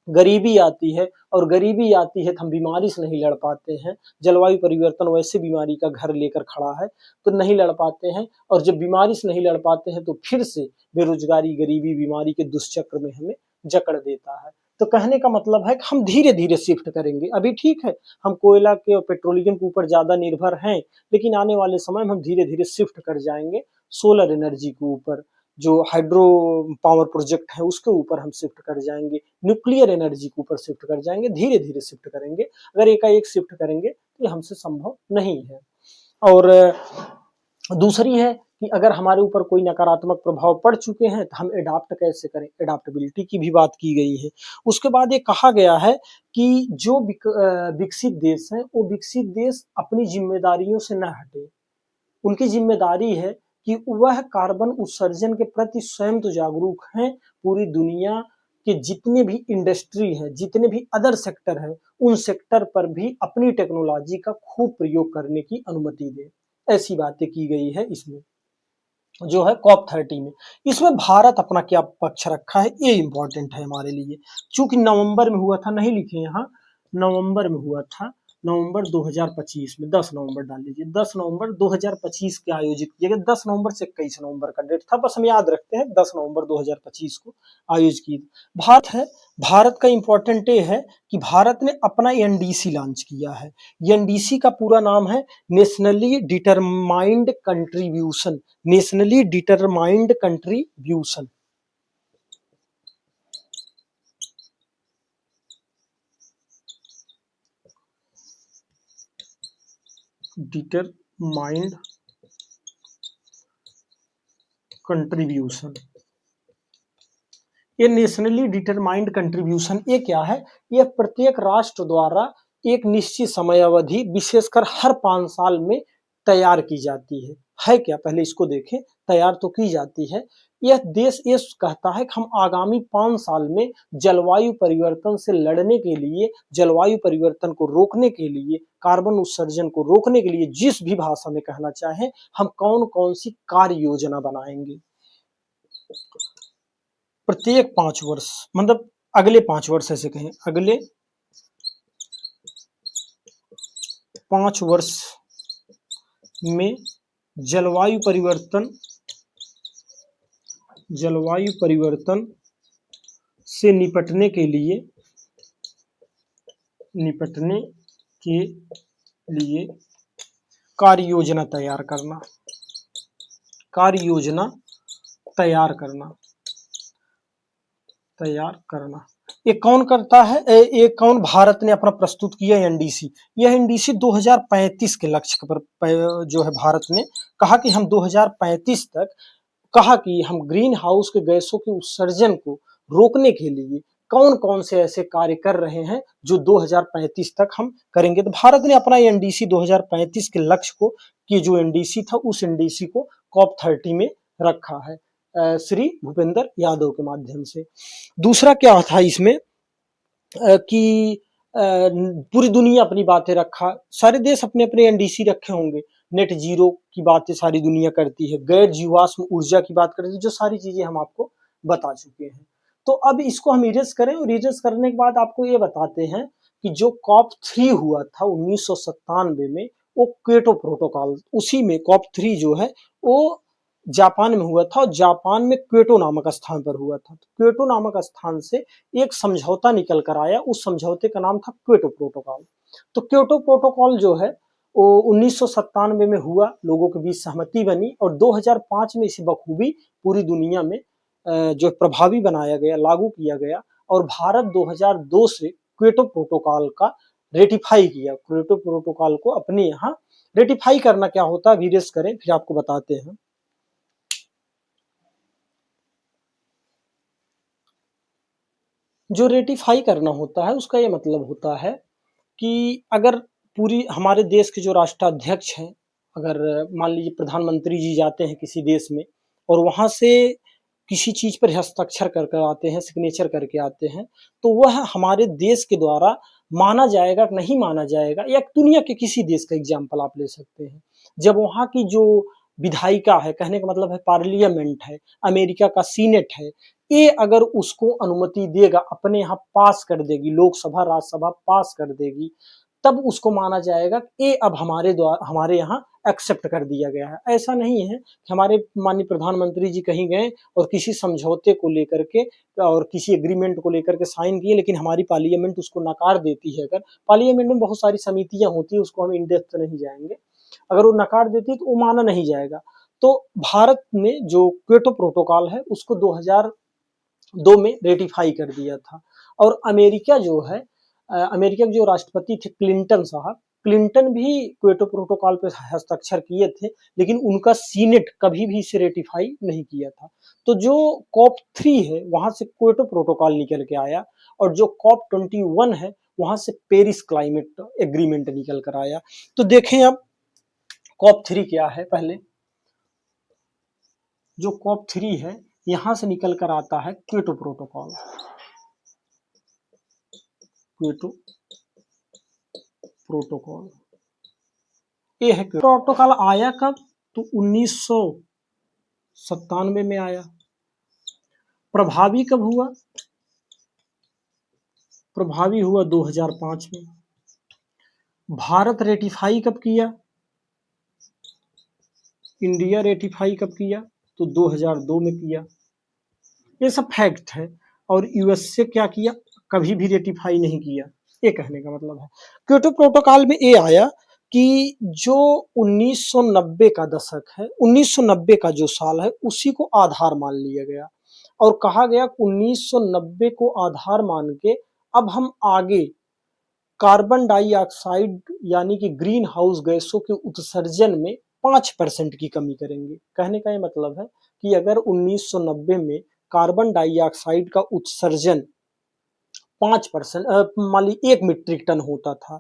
गरीबी आती है, और गरीबी आती है तो हम बीमारी से नहीं लड़ पाते हैं। जलवायु परिवर्तन वैसे बीमारी का घर लेकर खड़ा है, तो नहीं लड़ पाते हैं, और जब बीमारी से नहीं लड़ पाते हैं तो फिर से बेरोजगारी, गरीबी, बीमारी के दुष्चक्र में हमें जकड़ देता है। तो कहने का मतलब है कि हम धीरे धीरे शिफ्ट करेंगे। अभी ठीक है, हम कोयला के और पेट्रोलियम के ऊपर ज्यादा निर्भर हैं, लेकिन आने वाले समय में हम धीरे धीरे शिफ्ट कर जाएंगे सोलर एनर्जी के ऊपर, जो हाइड्रो पावर प्रोजेक्ट है उसके ऊपर हम शिफ्ट कर जाएंगे, न्यूक्लियर एनर्जी के ऊपर शिफ्ट कर जाएंगे, धीरे धीरे शिफ्ट करेंगे। अगर एकाएक शिफ्ट करेंगे तो ये हमसे संभव नहीं है। और दूसरी है कि अगर हमारे ऊपर कोई नकारात्मक प्रभाव पड़ चुके हैं तो हम एडाप्ट कैसे करें, एडाप्टेबिलिटी की भी बात की गई है। उसके बाद ये कहा गया है कि जो विकसित देश हैं वो विकसित देश अपनी जिम्मेदारियों से न हटे। उनकी जिम्मेदारी है कि वह कार्बन उत्सर्जन के प्रति स्वयं तो जागरूक हैं, पूरी दुनिया के जितने भी इंडस्ट्री है, जितने भी अदर सेक्टर है, उन सेक्टर पर भी अपनी टेक्नोलॉजी का खूब प्रयोग करने की अनुमति दे। ऐसी बातें की गई है इसमें, जो है COP30 में। इसमें भारत अपना क्या पक्ष रखा है, ये इंपॉर्टेंट है हमारे लिए। चूंकि नवंबर में हुआ था, नहीं लिखे यहाँ, नवंबर में हुआ था, नवंबर 2025 में, 10 नवंबर डाल लीजिए, 10 नवंबर 2025 के आयोजित किया गया। 10 नवंबर से 21 नवंबर का डेट था, बस हम याद रखते हैं 10 नवंबर 2025 को आयोजित की। भारत है, भारत का इंपॉर्टेंट ये है कि भारत ने अपना एनडीसी लॉन्च किया है। एनडीसी का पूरा नाम है nationally determined contribution, nationally determined contribution. Determined contribution, ये नेशनली डिटरमाइंड कंट्रीब्यूशन ये क्या है, ये प्रत्येक राष्ट्र द्वारा एक निश्चित समयावधि, विशेषकर हर 5 साल में तैयार की जाती है क्या, पहले इसको देखें, तैयार तो की जाती है। यह देश ये कहता है कि हम आगामी 5 साल में जलवायु परिवर्तन से लड़ने के लिए, जलवायु परिवर्तन को रोकने के लिए, कार्बन उत्सर्जन को रोकने के लिए, जिस भी भाषा में कहना चाहें, हम कौन कौन सी कार्य योजना बनाएंगे प्रत्येक 5 वर्ष, मतलब अगले 5 वर्ष, ऐसे कहें अगले 5 वर्ष में जलवायु परिवर्तन से निपटने के लिए कार्य योजना तैयार करना, कार्य योजना तैयार करना। ये कौन करता है, ये कौन, भारत ने अपना प्रस्तुत किया एनडीसी। यह एनडीसी 2035 के लक्ष्य पर जो है भारत ने कहा कि हम 2035 तक, कहा कि हम ग्रीन हाउस के गैसों के उत्सर्जन को रोकने के लिए कौन कौन से ऐसे कार्य कर रहे हैं जो 2035 तक हम करेंगे। तो भारत ने अपना एनडीसी 2035 के लक्ष्य को, कि जो एनडीसी था, उस एनडीसी को COP30 में रखा है श्री भूपेंद्र यादव के माध्यम से। दूसरा क्या था इसमें कि पूरी दुनिया अपनी बातें रखा, सारे देश अपने अपने एनडीसी रखे होंगे। नेट जीरो की बातें सारी दुनिया करती है, गैर जीवाश्म ऊर्जा की बात करती है, जो सारी चीजें हम आपको बता चुके हैं। तो अब इसको हम इरेज करें, और इरेज करने के बाद आपको ये बताते हैं कि जो COP3 हुआ था 1997 में, वो क्योटो प्रोटोकॉल, उसी में COP3 जो है वो जापान में हुआ था, और जापान में क्योटो नामक स्थान पर हुआ था। तो क्योटो नामक स्थान से एक समझौता निकल कर आया, उस समझौते का नाम था क्योटो प्रोटोकॉल। तो क्योटो प्रोटोकॉल जो है वो 1997 में हुआ, लोगों के बीच सहमति बनी और 2005 में इसे बखूबी पूरी दुनिया में जो प्रभावी बनाया गया, लागू किया गया और भारत 2002 से क्योटो प्रोटोकॉल का रेटिफाई किया। क्योटो प्रोटोकॉल को अपने यहाँ रेटिफाई करना क्या होता है, वीरेश करें फिर आपको बताते हैं। जो रेटिफाई करना होता है उसका ये मतलब होता है कि अगर पूरी हमारे देश के जो राष्ट्राध्यक्ष हैं, अगर मान लीजिए प्रधानमंत्री जी जाते हैं किसी देश में और वहां से किसी चीज पर हस्ताक्षर कर आते हैं, सिग्नेचर करके आते हैं, तो वह हमारे देश के द्वारा माना जाएगा कि नहीं माना जाएगा, या दुनिया के किसी देश का एग्जाम्पल आप ले सकते हैं। जब वहां की जो विधायिका है, कहने का मतलब है पार्लियामेंट है, अमेरिका का सीनेट है, ये अगर उसको अनुमति देगा, अपने यहाँ पास कर देगी, लोकसभा राज्यसभा पास कर देगी, तब उसको माना जाएगा कि ये अब हमारे यहाँ एक्सेप्ट कर दिया गया है। ऐसा नहीं है कि हमारे माननीय प्रधानमंत्री जी कहीं गए और किसी समझौते को लेकर के और किसी एग्रीमेंट को लेकर के साइन किए, लेकिन हमारी पार्लियामेंट उसको नकार देती है। अगर पार्लियामेंट में बहुत सारी समितियां होती है, उसको हम इन डेप्थ नहीं जाएंगे, अगर वो नकार देती है तो वो माना नहीं जाएगा। तो भारत ने जो क्योटो प्रोटोकॉल है उसको 2002 में रेटिफाई कर दिया था। और अमेरिका जो है, अमेरिका के जो राष्ट्रपति थे क्लिंटन साहब, क्लिंटन भी क्योटो प्रोटोकॉल पर हस्ताक्षर किए थे, लेकिन उनका सीनेट कभी भी इसे रेटिफाई नहीं किया था। तो जो COP3 है वहां से क्योटो प्रोटोकॉल निकल के आया और जो COP21 है वहां से पेरिस क्लाइमेट एग्रीमेंट निकल कर आया। तो देखें अब COP3 क्या है। पहले जो COP3 है यहां से निकल कर आता है क्योटो प्रोटोकॉल। क्योटो प्रोटोकॉल ये है। प्रोटोकॉल आया कब? तो 1997 में आया। प्रभावी कब हुआ? प्रभावी हुआ 2005 में। भारत रेटिफाई कब किया? इंडिया रेटिफाई कब किया? तो 2002 में किया। ये सब फैक्ट है। और यूएस से क्या किया? कभी भी रेटिफाई नहीं किया। ये कहने का मतलब है क्योटो प्रोटोकॉल में ये आया कि जो 1990 का दशक है, 1990 का जो साल है उसी को आधार मान लिया गया और कहा गया 1990 को आधार मान के अब हम आगे कार्बन डाइऑक्साइड यानी कि ग्रीन हाउस गैसों के उत्सर्जन में 5% की कमी करेंगे। कहने का ये मतलब है कि अगर 1990 में कार्बन डाइऑक्साइड का उत्सर्जन 5%, मान ली 1 मीट्रिक टन होता था,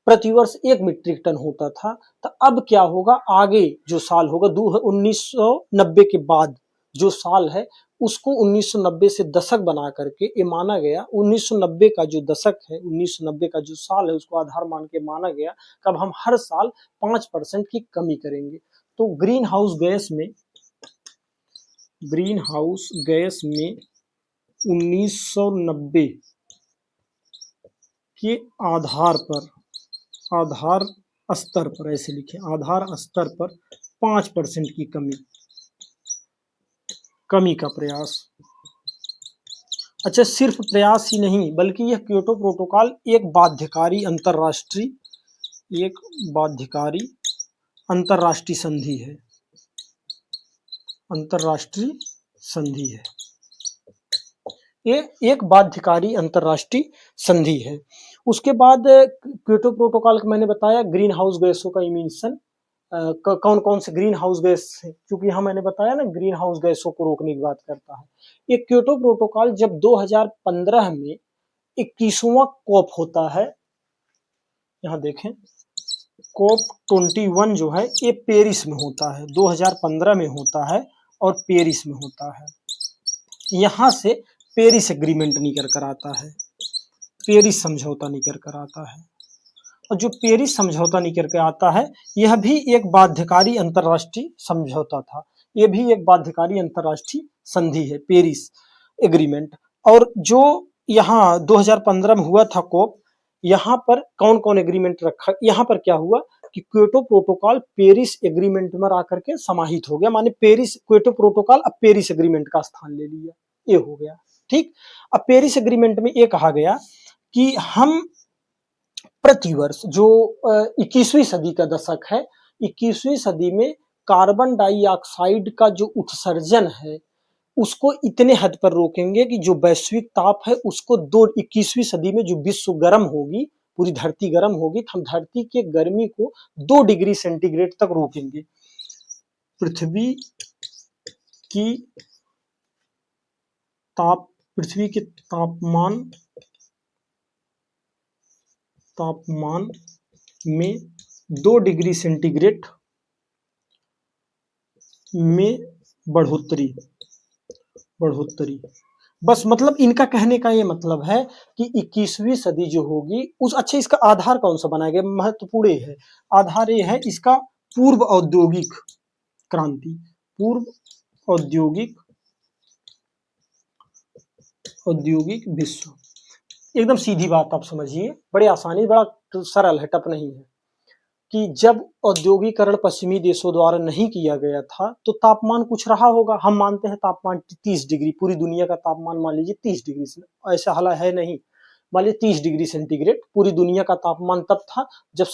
प्रतिवर्ष 1 मीट्रिक टन होता था, तो अब क्या होगा? आगे जो साल होगा 1990 के बाद जो साल है उसको 1990 से दशक बना करके ये माना गया। 1990 का जो दशक है, 1990 का जो साल है उसको आधार मान के माना गया कब हम हर साल 5% की कमी करेंगे। तो ग्रीन हाउस गैस में 1990 के आधार स्तर पर, ऐसे लिखे, आधार स्तर पर 5% की कमी का प्रयास। अच्छा, सिर्फ प्रयास ही नहीं बल्कि यह क्योटो प्रोटोकॉल एक बाध्यकारी अंतरराष्ट्रीय संधि है। ये एक बाध्यकारी अंतरराष्ट्रीय संधि है। उसके बाद क्योटो प्रोटोकॉल का मैंने बताया ग्रीन हाउस गैसों का इमिशन, कौन कौन से ग्रीन हाउस गैस है, क्योंकि यहाँ मैंने बताया ना ग्रीन हाउस गैसों को रोकने की बात करता है। ये क्योटो प्रोटोकॉल जब 2015 में 21वां COP होता है, यहाँ देखें COP21 जो है ये पेरिस में होता है, 2015 में होता है और पेरिस में होता है। यहाँ से पेरिस एग्रीमेंट निकल कर आता है, पेरिस समझौता निकल कर आता है। और जो पेरिस समझौता निकल के आता है यह भी एक बाध्यकारी अंतरराष्ट्रीय समझौता था, यह भी एक बाध्यकारी अंतरराष्ट्रीय संधि है, पेरिस एग्रीमेंट। और जो यहाँ 2015 में हुआ था COP, यहाँ पर कौन कौन एग्रीमेंट रखा, यहाँ पर क्या हुआ कि क्योटो प्रोटोकॉल पेरिस एग्रीमेंट में आकर के समाहित हो गया, माने पेरिस क्योटो प्रोटोकॉल अब पेरिस एग्रीमेंट का स्थान ले लिया, ये हो गया। ठीक, अब पेरिस एग्रीमेंट में ये कहा गया कि हम प्रतिवर्ष जो 21वीं सदी का दशक है, 21वीं सदी में कार्बन डाइऑक्साइड का जो उत्सर्जन है उसको इतने हद पर रोकेंगे कि जो वैश्विक ताप है उसको 21वीं सदी में जो विश्व गर्म होगी, पूरी धरती गर्म होगी, तो हम धरती के गर्मी को 2 डिग्री सेंटीग्रेड तक रोकेंगे। पृथ्वी की पृथ्वी के तापमान में 2 डिग्री सेंटीग्रेड में बढ़ोतरी। बस मतलब इनका कहने का ये मतलब है कि 21वीं सदी जो होगी उस अच्छा इसका आधार कौन सा बनाया गया, महत्वपूर्ण है। आधार ये है इसका पूर्व औद्योगिक क्रांति, पूर्व औद्योगिक विश्व। एकदम सीधी बात आप समझिए, बड़ी आसानी, बड़ा सरल है, टफ नहीं है कि जब औद्योगिकरण पश्चिमी देशों द्वारा नहीं किया गया था तो तापमान कुछ रहा होगा। हम मानते हैं तापमान 30 डिग्री, पूरी दुनिया का तापमान मान लीजिए 30 डिग्री से, ऐसा हाल है नहीं, मान लीजिए 30 डिग्री सेंटीग्रेड पूरी दुनिया का तापमान तब था जब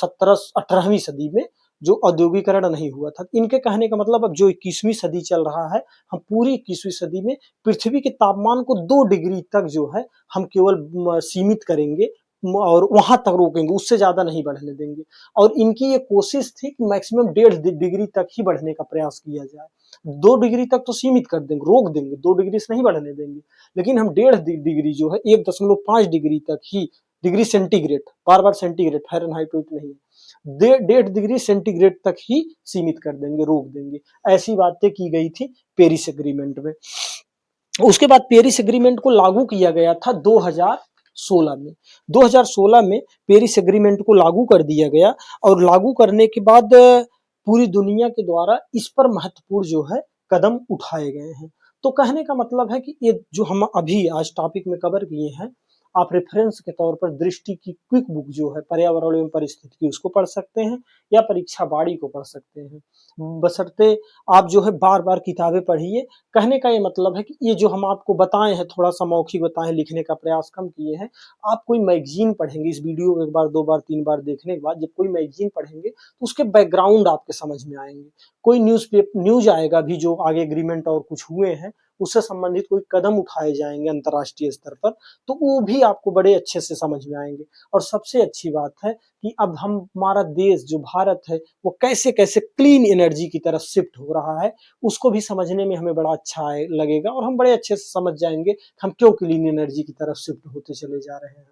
18वीं सदी में जो औद्योगिकरण नहीं हुआ था। इनके कहने का मतलब अब जो 21वीं सदी चल रहा है, हम पूरी 21वीं सदी में पृथ्वी के तापमान को 2 डिग्री तक जो है हम केवल सीमित करेंगे और वहां तक रोकेंगे, उससे ज्यादा नहीं बढ़ने देंगे। और इनकी ये कोशिश थी कि मैक्सिमम 1.5 डिग्री तक ही बढ़ने का प्रयास किया जाए। 2 डिग्री तक तो सीमित कर देंगे, रोक देंगे, 2 डिग्री से नहीं बढ़ने देंगे, लेकिन हम 1.5 डिग्री जो है 1.5 डिग्री तक ही, डिग्री सेंटीग्रेड, बार सेंटीग्रेड, फ़ारेनहाइट नहीं है, 1.5 डिग्री सेंटीग्रेड तक ही सीमित कर देंगे, रोक देंगे। ऐसी बातें की गई थी पेरिस एग्रीमेंट में। उसके बाद पेरिस एग्रीमेंट को लागू किया गया था 2016 में। 2016 में पेरिस एग्रीमेंट को लागू कर दिया गया और लागू करने के बाद पूरी दुनिया के द्वारा इस पर महत्वपूर्ण जो है कदम उठाए गए हैं। तो कहने का मतलब है कि ये जो हम अभी आज टॉपिक में कवर किए हैं, आप रेफरेंस के तौर पर दृष्टि की क्विक बुक जो है पर्यावरण एवं परिस्थिति की, उसको पढ़ सकते हैं या परीक्षा बाड़ी को पढ़ सकते हैं, बशर्ते आप जो है बार बार किताबें पढ़िए। कहने का ये मतलब है कि ये जो हम आपको बताए हैं, थोड़ा सा मौखिक बताए, लिखने का प्रयास कम किए हैं। आप कोई मैगजीन पढ़ेंगे, इस वीडियो को 1 बार 2 बार 3 बार देखने के बाद जब कोई मैगजीन पढ़ेंगे तो उसके बैकग्राउंड आपके समझ में आएंगे। कोई न्यूज आएगा भी जो आगे एग्रीमेंट और कुछ हुए हैं उससे संबंधित कोई कदम उठाए जाएंगे अंतर्राष्ट्रीय स्तर पर, तो वो भी आपको बड़े अच्छे से समझ में आएंगे। और सबसे अच्छी बात है कि अब हमारा देश जो भारत है वो कैसे कैसे क्लीन एनर्जी की तरफ शिफ्ट हो रहा है, उसको भी समझने में हमें बड़ा अच्छा लगेगा और हम बड़े अच्छे से समझ जाएंगे हम क्यों क्लीन एनर्जी की तरफ शिफ्ट होते चले जा रहे हैं।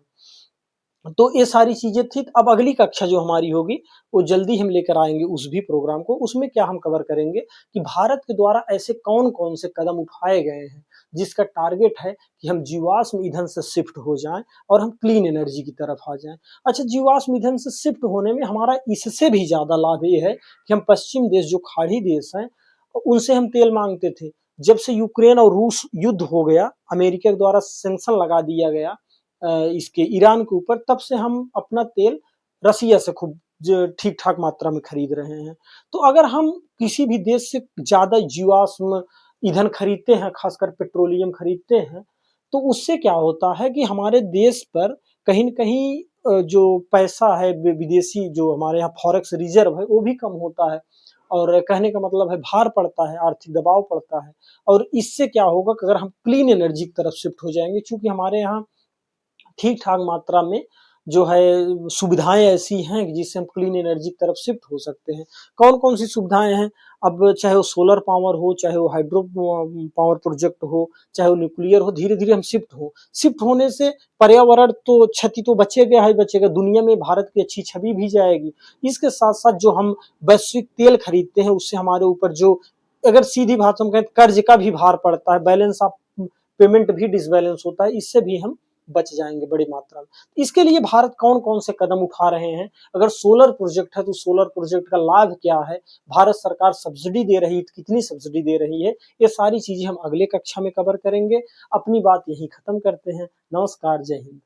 तो ये सारी चीजें थी। अब अगली कक्षा जो हमारी होगी वो जल्दी हम लेकर आएंगे उस भी प्रोग्राम को। उसमें क्या हम कवर करेंगे कि भारत के द्वारा ऐसे कौन कौन से कदम उठाए गए हैं जिसका टारगेट है कि हम जीवाश्म ईंधन से शिफ्ट हो जाएं और हम क्लीन एनर्जी की तरफ आ जाएं। अच्छा, जीवाश्म ईंधन से शिफ्ट होने में हमारा इससे भी ज्यादा लाभ ये है कि हम पश्चिम देश जो खाड़ी देश हैं उनसे हम तेल मांगते थे। जब से यूक्रेन और रूस युद्ध हो गया, अमेरिका के द्वारा सैंक्शन लगा दिया गया इसके ईरान के ऊपर, तब से हम अपना तेल रसिया से खूब ठीक ठाक मात्रा में खरीद रहे हैं। तो अगर हम किसी भी देश से ज्यादा जीवाश्म ईंधन खरीदते हैं, खासकर पेट्रोलियम खरीदते हैं, तो उससे क्या होता है कि हमारे देश पर कहीं न कहीं जो पैसा है विदेशी, जो हमारे यहाँ फॉरेक्स रिजर्व है वो भी कम होता है और कहने का मतलब है भार पड़ता है, आर्थिक दबाव पड़ता है। और इससे क्या होगा कि अगर हम क्लीन एनर्जी की तरफ शिफ्ट हो जाएंगे, चूंकि हमारे यहाँ ठीक ठाक मात्रा में जो है सुविधाएं ऐसी हैं कि जिससे हम क्लीन एनर्जी की तरफ शिफ्ट हो सकते हैं। कौन कौन सी सुविधाएं हैं? अब चाहे वो सोलर पावर हो, चाहे वो हाइड्रो पावर प्रोजेक्ट हो, चाहे वो न्यूक्लियर हो, धीरे धीरे हम शिफ्ट होने से पर्यावरण तो क्षति तो बचेगा ही बचेगा, दुनिया में भारत की अच्छी छवि भी जाएगी। इसके साथ साथ जो हम वैश्विक तेल खरीदते हैं उससे हमारे ऊपर जो, अगर सीधी भाषा में कहें, कर्ज का भी भार पड़ता है, बैलेंस ऑफ पेमेंट भी डिसबैलेंस होता है, इससे भी हम बच जाएंगे बड़ी मात्रा में। इसके लिए भारत कौन कौन से कदम उठा रहे हैं? अगर सोलर प्रोजेक्ट है तो सोलर प्रोजेक्ट का लाभ क्या है? भारत सरकार सब्सिडी दे रही है, कितनी सब्सिडी दे रही है? ये सारी चीजें हम अगले कक्षा में कवर करेंगे। अपनी बात यही खत्म करते हैं। नमस्कार, जय हिंद।